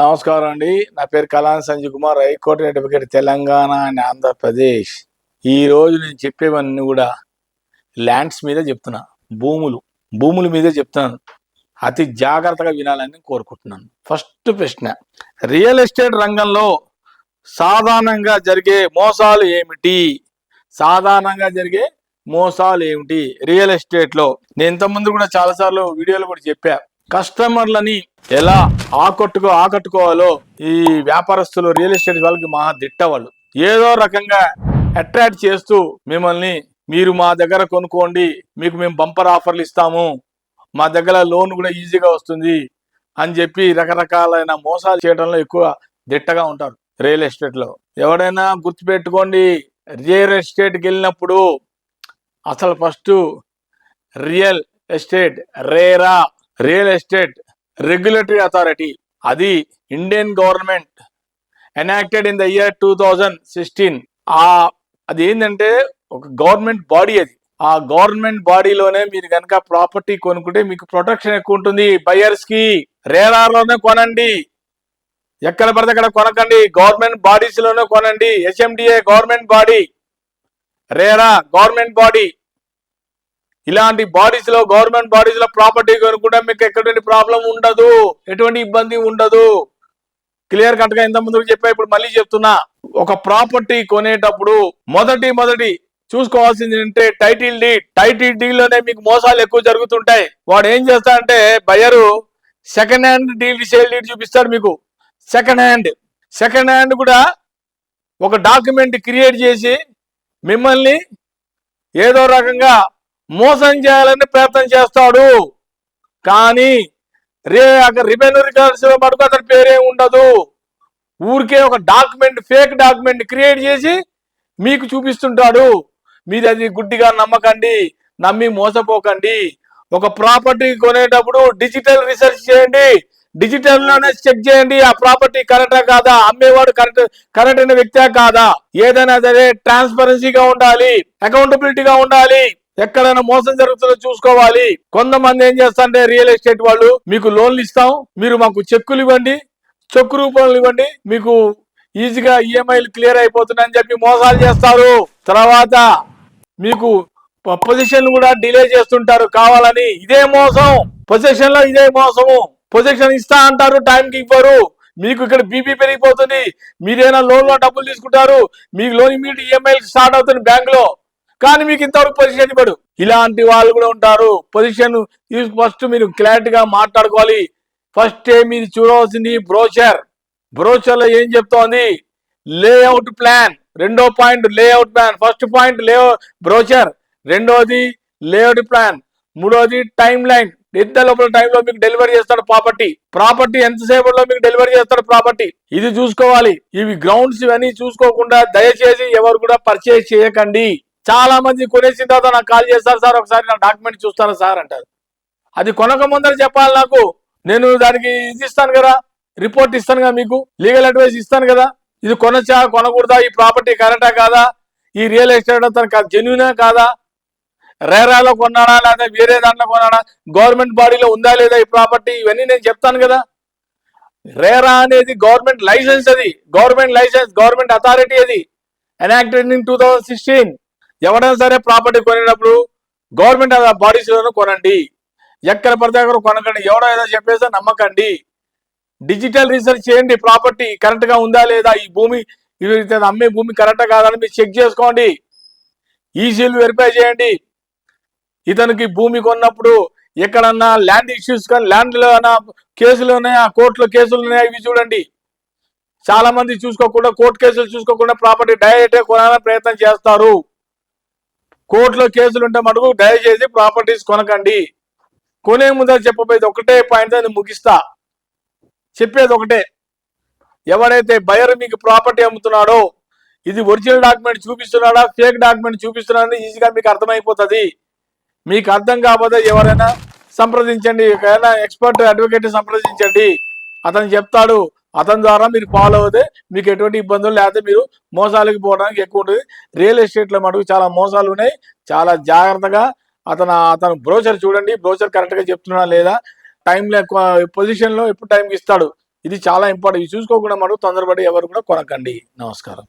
నమస్కారం అండి. నా పేరు Kalan Sanjay Kumar, high court advocate, Telangana and Andhra Pradesh. ఈ రోజు నేను చెప్పేవన్నీ కూడా ల్యాండ్స్ మీద చెప్తున్నా, భూముల మీదే చెప్తున్నాను. అతి జాగ్రత్తగా వినాలని కోరుకుంటున్నాను. ఫస్ట్ ప్రశ్న, రియల్ ఎస్టేట్ రంగంలో సాధారణంగా జరిగే మోసాలు ఏమిటి? రియల్ ఎస్టేట్ లో నేను ఇంతకుముందు కూడా చాలాసార్లు వీడియోలు కూడా చెప్పా. కస్టమర్లని ఎలా ఆకట్టుకోవాలో ఈ వ్యాపారస్తులు, రియల్ ఎస్టేట్ వాళ్ళకి మహా దిట్ట. వాళ్ళు ఏదో రకంగా అట్రాక్ట్ చేస్తూ మిమ్మల్ని, మీరు మా దగ్గర కొనుక్కోండి, మీకు మేము బంపర్ ఆఫర్లు ఇస్తాము, మా దగ్గర లోన్ కూడా ఈజీగా వస్తుంది అని చెప్పి రకరకాలైన మోసాలు చేయడంలో ఎక్కువ దిట్టగా ఉంటారు రియల్ ఎస్టేట్ లో. ఎవడైనా గుర్తుపెట్టుకోండి, రియల్ ఎస్టేట్కి వెళ్ళినప్పుడు అసలు first real estate real estate regulatory authority, అది Indian government enacted in the year 2016. అది ఏంటంటే ఒక గవర్నమెంట్ బాడీ. అది ఆ గవర్నమెంట్ బాడీలోనే మీరు కనుక ప్రాపర్టీ కొనుక్కుంటే మీకు ప్రొటెక్షన్ ఎక్కువ ఉంటుంది. బయర్స్ కి రేరాలోనే కొనండి, ఎక్కడ పడితే అక్కడ కొనకండి, గవర్నమెంట్ బాడీస్ లోనే కొనండి. HMDA government body, RERA government body. ఇలాంటి గవర్నమెంట్ బాడీస్ లో ప్రాపర్టీ కొనుక్కుంటే మీకు ఎటువంటి ప్రాబ్లం ఉండదు, ఎటువంటి ఇబ్బంది ఉండదు. క్లియర్ కట్ గా ఇంత ముందు చెప్పా, ఇప్పుడు మళ్ళీ చెప్తున్నా. ఒక ప్రాపర్టీ కొనేటప్పుడు మొదటి చూసుకోవాల్సింది ఏంటంటే టైటిల్ డీడ్ లోనే మీకు మోసాలు ఎక్కువ జరుగుతుంటాయి. వాడు ఏం చేస్తాడంటే, buyer second hand sale deed చూపిస్తాడు మీకు. సెకండ్ హ్యాండ్ కూడా ఒక డాక్యుమెంట్ క్రియేట్ చేసి మిమ్మల్ని ఏదో రకంగా మోసం చేయాలని ప్రయత్నం చేస్తాడు. కానీ రెవెన్యూ రికార్డ్స్ లో మటుకు అతని పేరే ఉండదు. ఊరికే ఒక ఫేక్ డాక్యుమెంట్ క్రియేట్ చేసి మీకు చూపిస్తుంటాడు. మీరు అది గుడ్డిగా నమ్మి మోసపోకండి. ఒక ప్రాపర్టీ కొనేటప్పుడు డిజిటల్ రీసెర్చ్ చేయండి, డిజిటల్ లోనే చెక్ చేయండి ఆ ప్రాపర్టీ కరెక్టా కాదా, అమ్మేవాడు కరెక్ట్ అయిన వ్యక్తే కాదా. ఏదైనా సరే ట్రాన్స్పరెన్సీగా ఉండాలి, అకౌంటబిలిటీగా ఉండాలి. ఎక్కడైనా మోసం జరుగుతుందో చూసుకోవాలి. కొంతమంది ఏం చేస్తారంటే, రియల్ ఎస్టేట్ వాళ్ళు మీకు లోన్లు ఇస్తాం, మీరు మాకు చెక్కులు ఇవ్వండి, చెక్కు రూపంలో ఇవ్వండి, మీకు ఈజీగా ఈఎంఐలు క్లియర్ అయిపోతున్నాయని చెప్పి మోసాలు చేస్తారు. తర్వాత మీకు పొజిషన్ కూడా డిలే చేస్తుంటారు కావాలని. ఇదే మోసం. పొజిషన్ లో ఇదే మోసము. పొజిషన్ ఇస్తా అంటారు, టైంకి ఇవ్వరు. మీకు ఇక్కడ బీపీ పెరిగిపోతుంది. మీరేనా లోన్ లో డబ్బులు తీసుకుంటారు, మీకు లోన్ ఇమీడియట్ ఈఎంఐ స్టార్ట్ అవుతుంది బ్యాంక్ లో, కానీ మీకు ఇంతవరకు పొజిషన్ ఇవ్వడు. ఇలాంటి వాళ్ళు కూడా ఉంటారు. పొజిషన్ ఫస్ట్ మీరు క్లారిటీగా మాట్లాడుకోవాలి. ఫస్ట్ మీరు చూడవలసింది బ్రోచర్ లో ఏం చెప్తోంది, లేఅవుట్ ప్లాన్. రెండో point layout plan. First point brochure, రెండోది లేఅవుట్ ప్లాన్, మూడోది టైం లైన్. ఎంత లోపల టైంలో మీకు డెలివరీ చేస్తాడు ప్రాపర్టీ ఎంతసేపట్లో మీకు డెలివరీ చేస్తాడు ప్రాపర్టీ, ఇది చూసుకోవాలి. ఇవి గ్రౌండ్స్ ఇవన్నీ చూసుకోకుండా దయచేసి ఎవరు కూడా పర్చేజ్ చేయకండి. చాలా మంది కొనేసిన తర్వాత నాకు కాల్ చేస్తారు, సార్ ఒకసారి నా డాక్యుమెంట్ చూస్తారా సార్ అంటారు. అది కొనక ముందర చెప్పాలి నాకు. నేను దానికి ఇది ఇస్తాను కదా, రిపోర్ట్ ఇస్తాను కదా, మీకు లీగల్ అడ్వైస్ ఇస్తాను కదా. ఇది కొనకూడదా, ఈ ప్రాపర్టీ కరెక్టా కాదా, ఈ రియల్ ఎస్టేట్ అతను జెన్యూనా కాదా, రేరాలో కొన్నాడా లేదా వేరే దాంట్లో కొన్నాడా, గవర్నమెంట్ బాడీలో ఉందా లేదా ఈ ప్రాపర్టీ, ఇవన్నీ నేను చెప్తాను కదా. రేరా అనేది గవర్నమెంట్ లైసెన్స్, అది గవర్నమెంట్ అథారిటీ, అది ఎనాక్టెడ్ ఇన్ 2016. ఎవరైనా సరే ప్రాపర్టీ కొనేటప్పుడు గవర్నమెంట్ బాడీస్ లోనూ కొనండి, ఎక్కడ పడితే అక్కడ కొనకండి. ఎవడో ఏదో చెప్పేసి నమ్మకండి. డిజిటల్ రీసెర్చ్ చేయండి, ప్రాపర్టీ కరెక్ట్ గా ఉందా లేదా, ఈ భూమి అమ్మే భూమి కరెక్టా కాదని మీరు చెక్ చేసుకోండి. ఈసీలు వెరిఫై చేయండి. ఇతనికి భూమి కొన్నప్పుడు ఎక్కడన్నా ల్యాండ్ ఇష్యూస్ కానీ, ల్యాండ్లో కేసులు ఉన్నాయా, కోర్టులో కేసులు ఉన్నాయా, ఇవి చూడండి. చాలా మంది చూసుకోకుండా, కోర్టు కేసులు చూసుకోకుండా ప్రాపర్టీ డైరెక్ట్ కొనాలని ప్రయత్నం చేస్తారు. కోర్టులో కేసులు ఉంటే మటుకు దయచేసి ప్రాపర్టీస్ కొనకండి. కొనే ముందర చెప్పబోయేది ఒకటే పాయింట్, నేను ముగిస్తా. చెప్పేది ఒకటే, ఎవరైతే బయర్ మీకు ప్రాపర్టీ అమ్ముతున్నాడో ఇది ఒరిజినల్ డాక్యుమెంట్ చూపిస్తున్నాడా, ఫేక్ డాక్యుమెంట్ చూపిస్తున్నాడని ఈజీగా మీకు అర్థమైపోతుంది. మీకు అర్థం కాకపోతే ఎవరైనా సంప్రదించండి, ఎవరైనా ఎక్స్పర్ట్ అడ్వకేట్ సంప్రదించండి, అతను చెప్తాడు. అతని ద్వారా మీరు ఫాలో అవుతే మీకు ఎటువంటి ఇబ్బందులు లేకపోతే మీరు మోసాలకి పోవడానికి ఎక్కువ ఉంటుంది. రియల్ ఎస్టేట్లో మటుకు చాలా మోసాలు ఉన్నాయి. చాలా జాగ్రత్తగా అతను బ్రోచర్ చూడండి, బ్రోచర్ కరెక్ట్గా చెప్తున్నా లేదా, టైంలో పొజిషన్లో ఎప్పుడు టైంకి ఇస్తాడు. ఇది చాలా ఇంపార్టెంట్. ఇది చూసుకోకుండా మనం తొందరపడి ఎవరు కూడా కొనకండి. నమస్కారం.